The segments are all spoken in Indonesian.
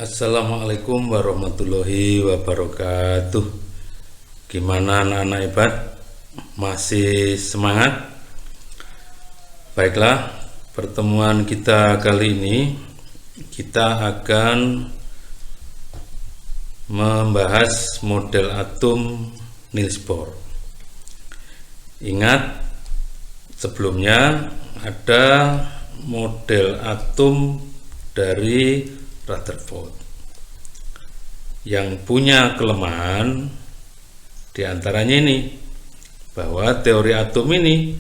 Assalamualaikum warahmatullahi wabarakatuh. Gimana anak-anak hebat? Masih semangat? Baiklah, pertemuan kita kali ini kita akan membahas model atom Niels Bohr. Ingat, sebelumnya ada model atom dari Rutherford yang punya kelemahan diantaranya ini, bahwa teori atom ini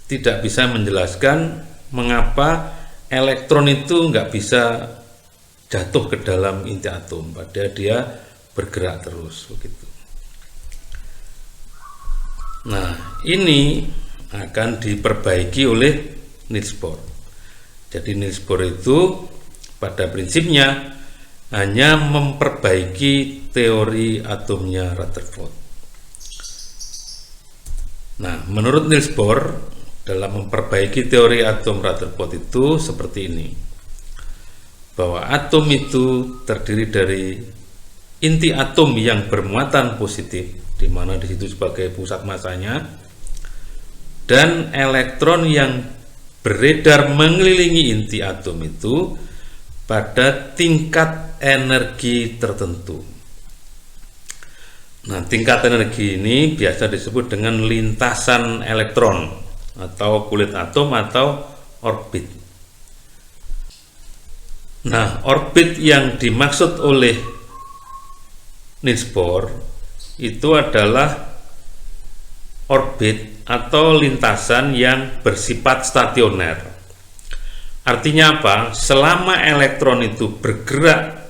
tidak bisa menjelaskan mengapa elektron itu nggak bisa jatuh ke dalam inti atom, padahal dia bergerak terus begitu. Nah, ini akan diperbaiki oleh Niels Bohr. Jadi Niels Bohr itu pada prinsipnya hanya memperbaiki teori atomnya Rutherford. Nah, menurut Niels Bohr, dalam memperbaiki teori atom Rutherford itu seperti ini, bahwa atom itu terdiri dari inti atom yang bermuatan positif, di mana di situ sebagai pusat masanya, dan elektron yang beredar mengelilingi inti atom itu pada tingkat energi tertentu. Nah, tingkat energi ini biasa disebut dengan lintasan elektron atau kulit atom atau orbit. Nah, orbit yang dimaksud oleh Niels Bohr itu adalah orbit atau lintasan yang bersifat stasioner. Artinya apa? Selama elektron itu bergerak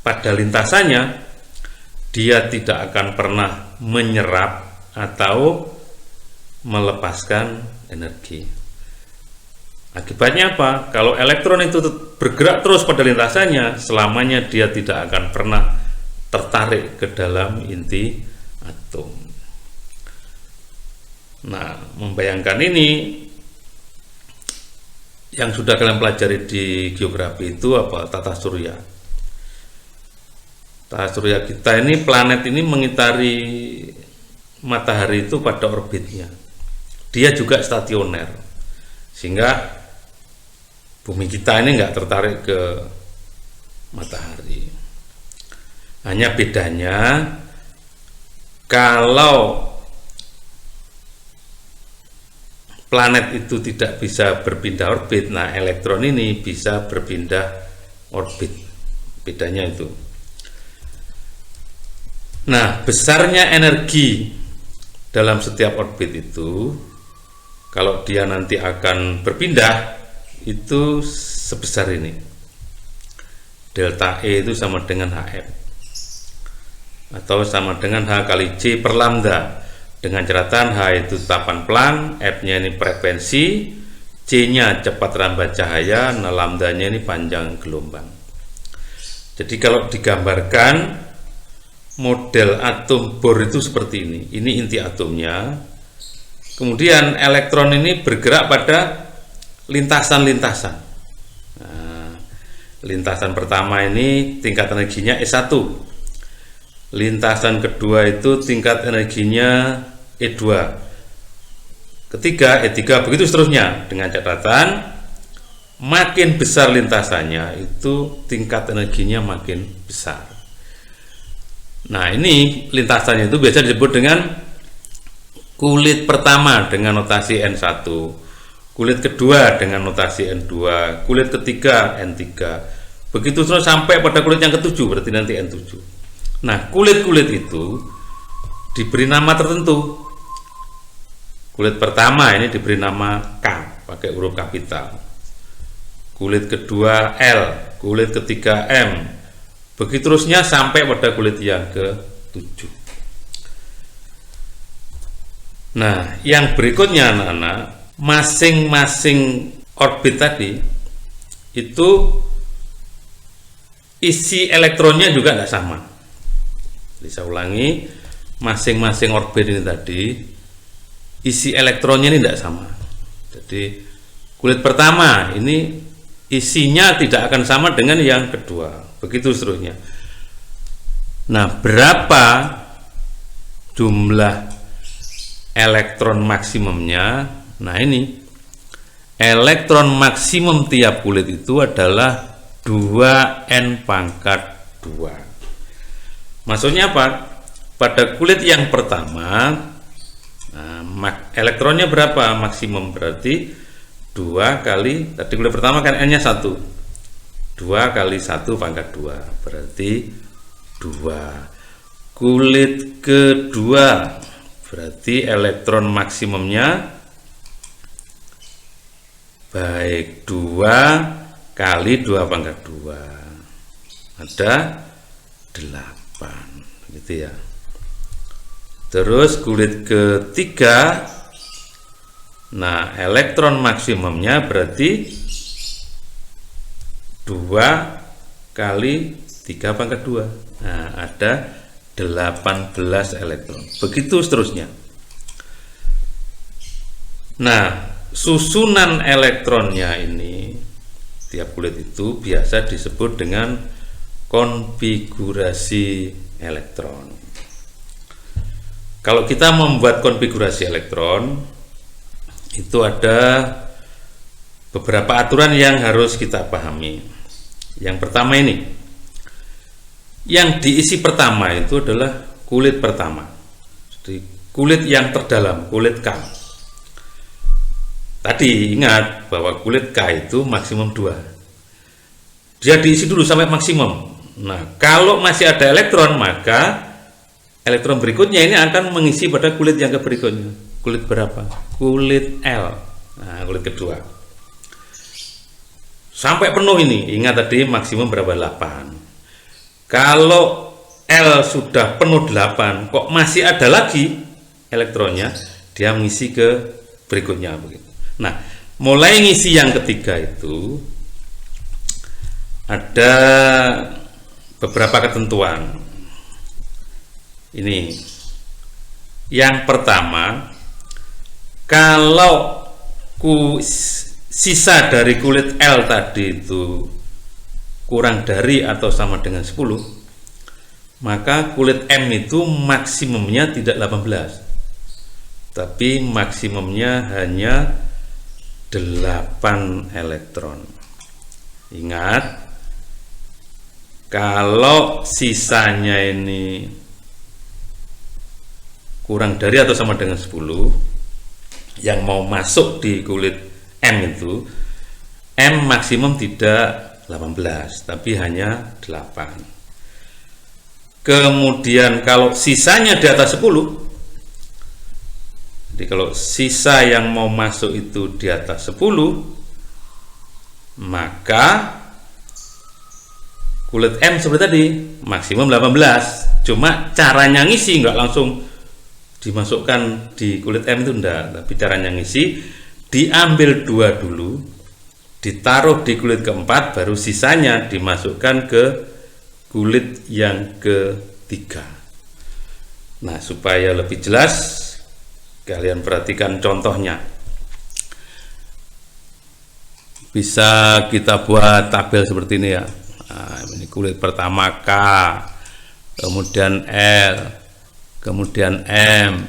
pada lintasannya, dia tidak akan pernah menyerap atau melepaskan energi. Akibatnya apa? Kalau elektron itu bergerak terus pada lintasannya, selamanya dia tidak akan pernah tertarik ke dalam inti atom. Nah, membayangkan ini, yang sudah kalian pelajari di geografi itu apa? Tata surya. Tata surya kita ini, planet ini mengitari matahari itu pada orbitnya. Dia juga stasioner, sehingga bumi kita ini nggak tertarik ke matahari. Hanya bedanya, kalau planet itu tidak bisa berpindah orbit, nah elektron ini bisa berpindah orbit. Bedanya itu. Nah, besarnya energi dalam setiap orbit itu, kalau dia nanti akan berpindah, itu sebesar ini. Delta E itu sama dengan Hf, atau sama dengan H kali C per lambda. Dengan catatan H itu tetapan Planck, F-nya ini frekuensi, C-nya cepat rambat cahaya, nah lambdanya ini panjang gelombang. Jadi kalau digambarkan model atom Bohr itu seperti ini. Ini inti atomnya. Kemudian elektron ini bergerak pada lintasan-lintasan. Nah, lintasan pertama ini tingkat energinya E1. Lintasan kedua itu tingkat energinya E2, ketiga E3, begitu seterusnya, dengan catatan makin besar lintasannya itu tingkat energinya makin besar. Nah, ini lintasannya itu biasa disebut dengan kulit pertama dengan notasi N1, kulit kedua dengan notasi N2, kulit ketiga N3, begitu terus sampai pada kulit yang ketujuh, berarti nanti N7. Nah, kulit-kulit itu diberi nama tertentu. Kulit pertama ini diberi nama K, pakai huruf kapital. Kulit kedua L, kulit ketiga M. Begitu terusnya sampai pada kulit yang ke-7. Nah, yang berikutnya anak-anak, masing-masing orbit tadi itu isi elektronnya juga nggak sama. Bisa ulangi, masing-masing orbit ini tadi isi elektronnya ini tidak sama. Jadi kulit pertama ini isinya tidak akan sama dengan yang kedua, begitu seterusnya. Nah, berapa jumlah elektron maksimumnya? Nah, ini elektron maksimum tiap kulit itu adalah 2n pangkat 2. Maksudnya apa? Pada kulit yang pertama, elektronnya berapa maksimum? Berarti 2 kali, tadi kulit pertama kan n nya 1, 2 kali 1 pangkat 2 berarti 2. Kulit kedua berarti elektron maksimumnya baik 2 kali 2 pangkat 2 ada 8 gitu ya. Terus kulit ketiga, nah elektron maksimumnya berarti 2 kali 3 pangkat 2. Nah, ada 18 elektron. Begitu seterusnya. Nah, susunan elektronnya ini tiap kulit itu biasa disebut dengan konfigurasi elektron. Kalau kita membuat konfigurasi elektron, itu ada beberapa aturan yang harus kita pahami. Yang pertama ini, yang diisi pertama itu adalah kulit pertama. Jadi kulit yang terdalam, kulit K. Tadi ingat bahwa kulit K itu maksimum 2. Dia diisi dulu sampai maksimum. Nah, kalau masih ada elektron, maka elektron berikutnya ini akan mengisi pada kulit yang berikutnya. Kulit berapa? Kulit L. Nah, kulit kedua. Sampai penuh ini. Ingat tadi maksimum berapa? 8. Kalau L sudah penuh 8, kok masih ada lagi elektronnya, dia mengisi ke berikutnya begitu. Nah, mulai ngisi yang ketiga itu ada beberapa ketentuan. Ini yang pertama, kalau sisa dari kulit L tadi itu kurang dari atau sama dengan 10, maka kulit M itu maksimumnya tidak 18, tapi maksimumnya hanya 8 elektron. Ingat, kalau sisanya ini kurang dari atau sama dengan 10, yang mau masuk di kulit M itu, M maksimum tidak 18, tapi hanya 8. Kemudian kalau sisanya di atas 10, jadi kalau sisa yang mau masuk itu di atas 10, maka kulit M seperti tadi maksimum 18. Cuma caranya ngisi nggak langsung dimasukkan di kulit M itu enggak, tapi caranya ngisi diambil 2 dulu, ditaruh di kulit keempat, baru sisanya dimasukkan ke kulit yang ketiga. Nah, supaya lebih jelas, kalian perhatikan contohnya. Bisa kita buat tabel seperti ini ya. Nah, ini kulit pertama K, kemudian L, kemudian M,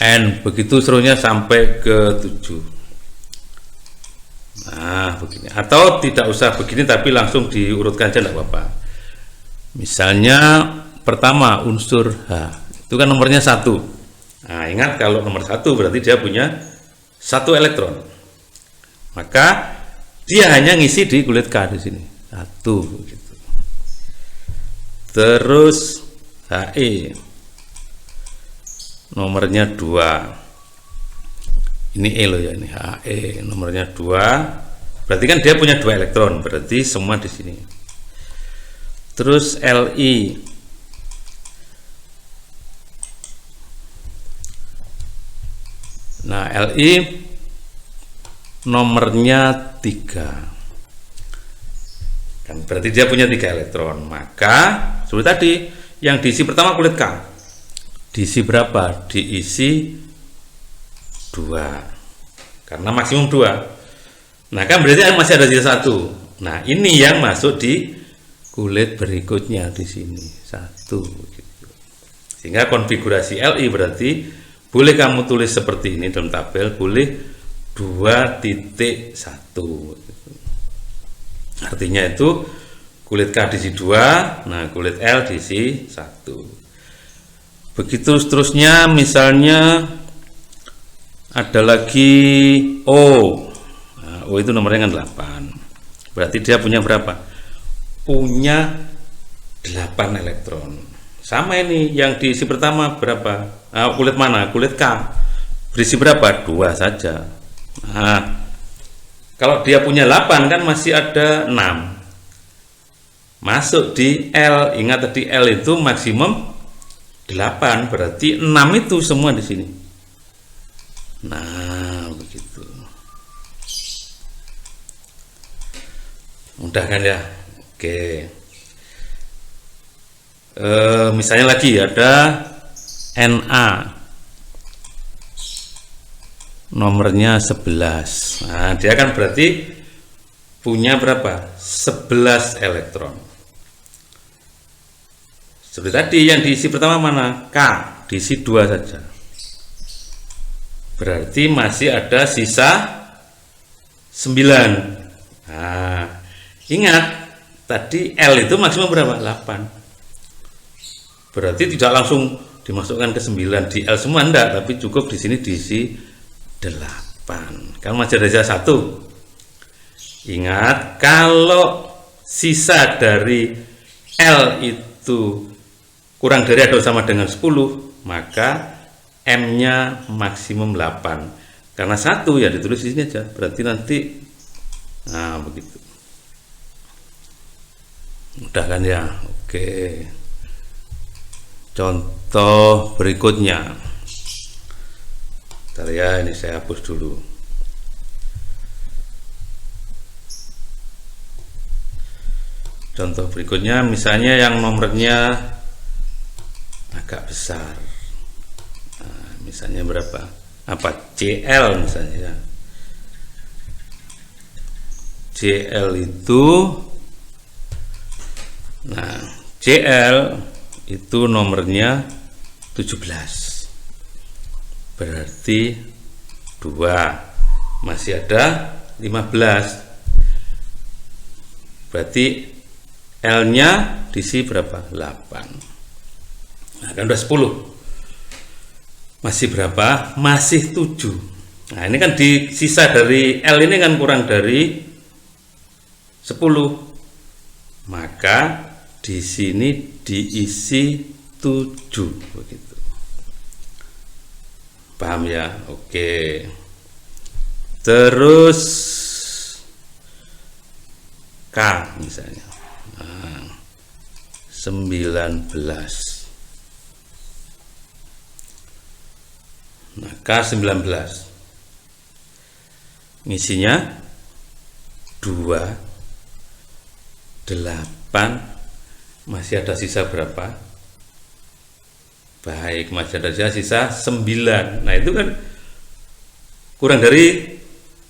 N, begitu seterusnya sampai ke 7. Nah, begini. Atau tidak usah begini, tapi langsung diurutkan aja, tidak apa-apa. Misalnya pertama unsur H, itu kan nomornya 1. Nah, ingat kalau nomor 1 berarti dia punya 1 elektron. Maka dia hanya ngisi di kulit K di sini. 1 gitu. Terus HE nomornya 2. Ini E loh ya, ini HE nomornya 2. Berarti kan dia punya 2 elektron, berarti semua di sini. Terus Li Nah, Li nomornya 3. Kan berarti dia punya 3 elektron. Maka seperti tadi yang diisi pertama kulit K. Diisi berapa? Diisi 2. Karena maksimum 2. Nah kan berarti masih ada sisa 1. Nah ini yang masuk di kulit berikutnya di sini 1 gitu. Sehingga konfigurasi Li berarti boleh kamu tulis seperti ini dalam tabel, boleh 2.1 gitu. Artinya itu kulit K diisi 2, nah kulit L diisi 1. Begitu seterusnya, misalnya ada lagi O. Nah, O itu nomornya kan 8. Berarti dia punya berapa? Punya 8 elektron. Sama ini yang diisi pertama berapa? Kulit mana? Kulit K. Berisi berapa? 2 saja. Nah, kalau dia punya 8 kan masih ada 6. Masuk di L. Ingat tadi L itu maksimum 8, berarti 6 itu semua di sini. Nah, begitu. Mudah kan ya? Oke. Misalnya lagi ada Na. Nomornya 11. Nah, dia kan berarti punya berapa? 11 elektron. Seperti tadi yang diisi pertama mana? K, diisi 2 saja. Berarti masih ada sisa 9. Nah, ingat tadi L itu maksimum berapa? 8. Berarti tidak langsung dimasukkan ke 9 di L semua, enggak, tapi cukup di sini diisi 8. Kan masih ada sisa 1. Ingat, kalau sisa dari L itu kurang dari atau sama dengan 10, maka M-nya maksimum 8. Karena 1 ya ditulis di sini aja. Berarti nanti, nah begitu. Mudah kan ya? Oke. Contoh berikutnya. Bentar ya, ini saya hapus dulu. Contoh berikutnya, misalnya yang nomornya agak besar. Nah, misalnya berapa? Apa? CL misalnya. CL itu, nah CL itu nomornya 17. Berarti 2, masih ada 15. Berarti L-nya diisi berapa? 8. Nah, kan udah 10. Masih berapa? Masih 7. Nah, ini kan di sisa dari L ini kan kurang dari 10. Maka di sini diisi 7 begitu. Paham ya? Oke. Terus K misalnya. Nah, 19. Nah, K19 ngisinya 2, 8, masih ada sisa berapa? Baik, masih ada sisa 9. Nah, itu kan kurang dari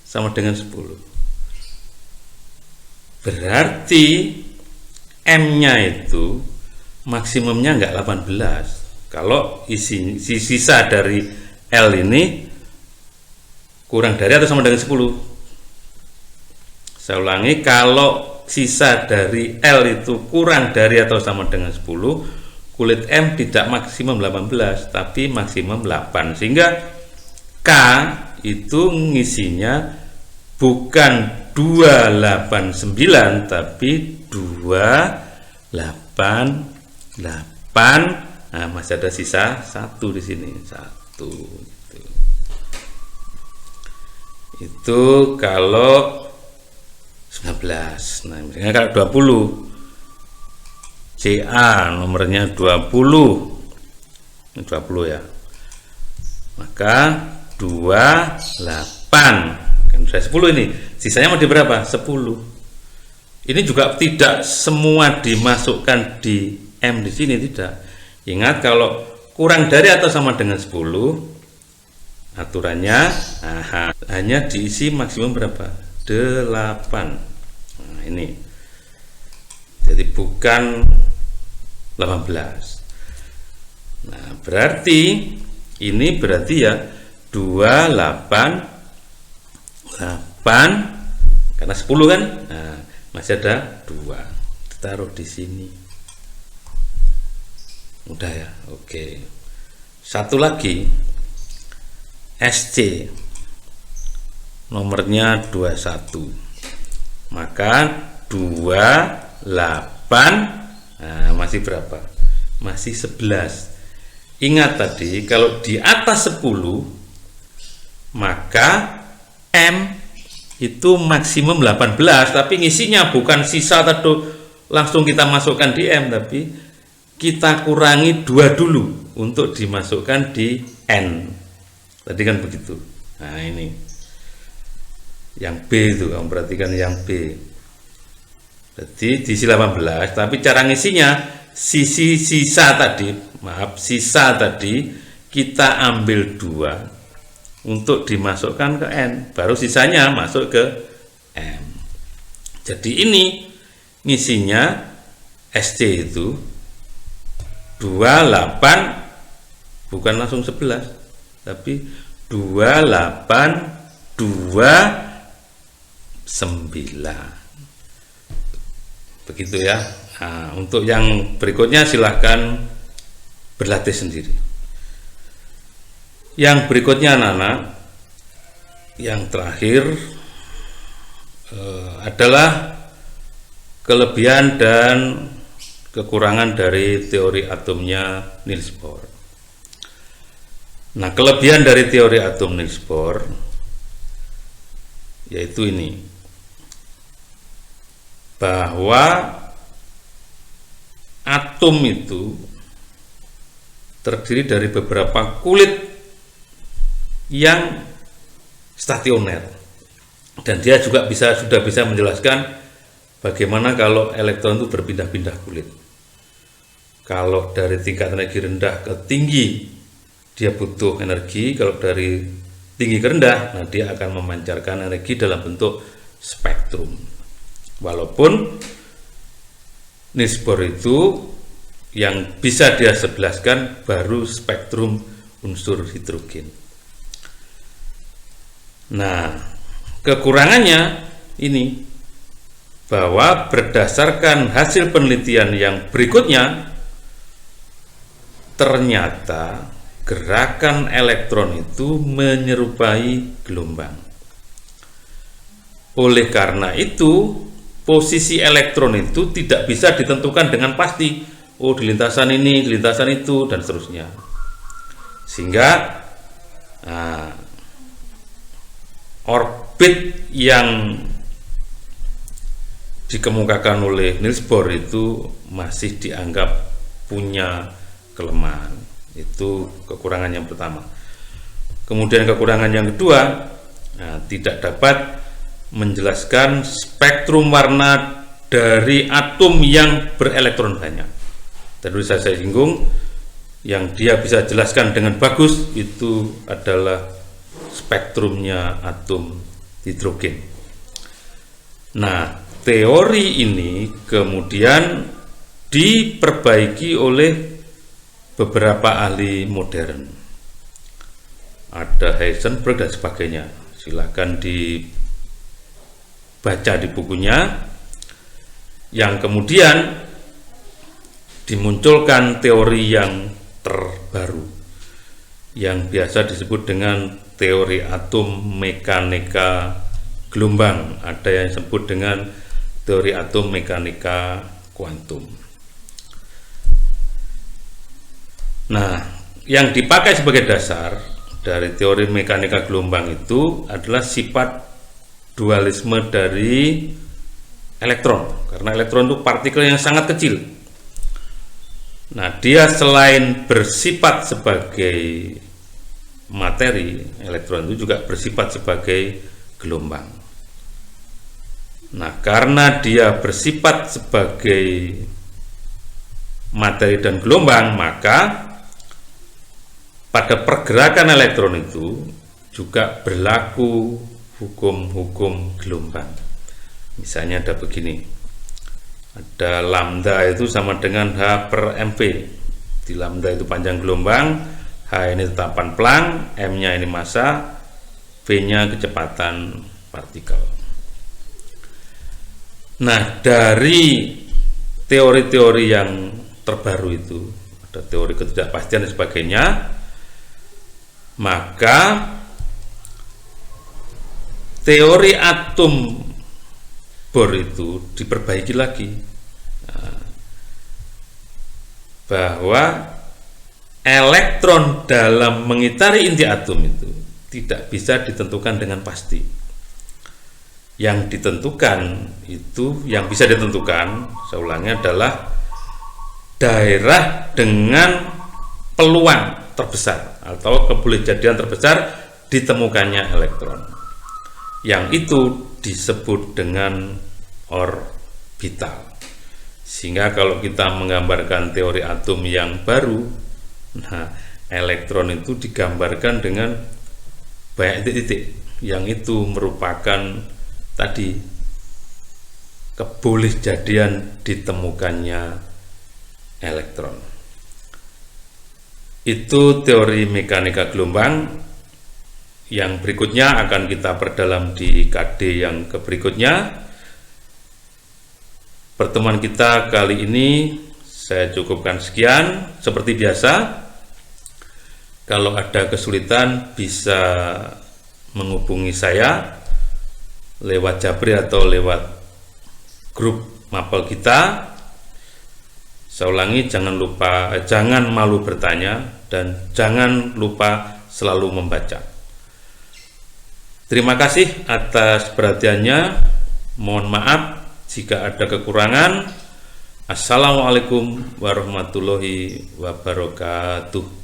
sama dengan 10. Berarti M-nya itu maksimumnya enggak 18. Kalau sisa dari L ini kurang dari atau sama dengan 10. Saya ulangi, kalau sisa dari L itu kurang dari atau sama dengan 10, kulit M tidak maksimum 18 tapi maksimum 8. Sehingga K itu ngisinya bukan 289 tapi 288. Nah, masih ada sisa 1 di sini. 1 gitu. Itu kalau 19. Nah, misalnya kalau 20, CA nomornya 20. Ini 20 ya. Maka 28. Kan sudah 10 ini. Sisanya mau di berapa? 10. Ini juga tidak semua dimasukkan di M di sini, tidak. Ingat, kalau kurang dari atau sama dengan 10, aturannya hanya diisi maksimum berapa? Nah, ini. Jadi bukan 18. Nah, berarti ini berarti ya 288 karena 10 kan? Nah, masih ada 2. Taruh di sini. Udah ya. Oke. Satu lagi SC nomornya 21. Maka 28, nah, masih berapa? Masih 11. Ingat tadi kalau di atas 10 maka M itu maksimum 18, tapi ngisinya bukan sisa tadi langsung kita masukkan di M, tapi kita kurangi 2 dulu untuk dimasukkan di N. Tadi kan begitu. Nah, ini yang B itu, kamu perhatikan yang B. Jadi diisi 18, tapi cara ngisinya sisa tadi kita ambil 2 untuk dimasukkan ke N, baru sisanya masuk ke M. Jadi ini ngisinya SC itu 28, bukan langsung 11, tapi 2829. Begitu ya. Nah, untuk yang berikutnya silahkan berlatih sendiri. Yang berikutnya anak-anak, yang terakhir adalah kelebihan dan kekurangan dari teori atomnya Niels Bohr. Nah, kelebihan dari teori atom Niels Bohr yaitu ini, bahwa atom itu terdiri dari beberapa kulit yang stasioner, dan dia juga sudah bisa menjelaskan bagaimana kalau elektron itu berpindah-pindah kulit. Kalau dari tingkat energi rendah ke tinggi dia butuh energi, kalau dari tinggi ke rendah, nah dia akan memancarkan energi dalam bentuk spektrum. Walaupun Niels Bohr itu yang bisa dia sebelaskan baru spektrum unsur hidrogen. Nah, kekurangannya ini, bahwa berdasarkan hasil penelitian yang berikutnya, ternyata gerakan elektron itu menyerupai gelombang. Oleh karena itu, posisi elektron itu tidak bisa ditentukan dengan pasti. Oh, di lintasan ini, di lintasan itu, dan seterusnya. Sehingga orbit yang dikemukakan oleh Niels Bohr itu masih dianggap punya kelemahan. Itu kekurangan yang pertama. Kemudian kekurangan yang kedua, tidak dapat menjelaskan spektrum warna dari atom yang berelektron banyak. Tadi saya singgung, yang dia bisa jelaskan dengan bagus itu adalah spektrumnya atom hidrogen. Nah, teori ini kemudian diperbaiki oleh beberapa ahli modern. Ada Heisenberg dan sebagainya. Silahkan dibaca di bukunya. Yang kemudian dimunculkan teori yang terbaru yang biasa disebut dengan teori atom mekanika gelombang. Ada yang disebut dengan teori atom mekanika kuantum. Nah, yang dipakai sebagai dasar dari teori mekanika gelombang itu adalah sifat dualisme dari elektron, karena elektron itu partikel yang sangat kecil. Nah, dia selain bersifat sebagai materi, elektron itu juga bersifat sebagai gelombang. Nah, karena dia bersifat sebagai materi dan gelombang, maka pada pergerakan elektron itu juga berlaku hukum-hukum gelombang. Misalnya ada begini, ada lambda itu sama dengan H per mv. Di lambda itu panjang gelombang, H ini tetapan Planck, M nya ini massa, V nya kecepatan partikel. Nah, dari teori-teori yang terbaru itu, ada teori ketidakpastian dan sebagainya, maka teori atom Bohr itu diperbaiki lagi. Nah, bahwa elektron dalam mengitari inti atom itu tidak bisa ditentukan dengan pasti. Yang ditentukan itu, yang bisa ditentukan, saya ulangi, adalah daerah dengan peluang terbesar atau kebolehjadian terbesar ditemukannya elektron. Yang itu disebut dengan orbital. Sehingga kalau kita menggambarkan teori atom yang baru, nah, elektron itu digambarkan dengan banyak titik-titik, yang itu merupakan tadi kebolehjadian ditemukannya elektron. Itu teori mekanika gelombang. Yang berikutnya akan kita perdalam di KD yang berikutnya. Pertemuan kita kali ini saya cukupkan sekian. Seperti biasa, kalau ada kesulitan bisa menghubungi saya lewat Jabri atau lewat grup mapel kita. Saya ulangi, jangan malu bertanya dan jangan lupa selalu membaca. Terima kasih atas perhatiannya. Mohon maaf jika ada kekurangan. Assalamualaikum warahmatullahi wabarakatuh.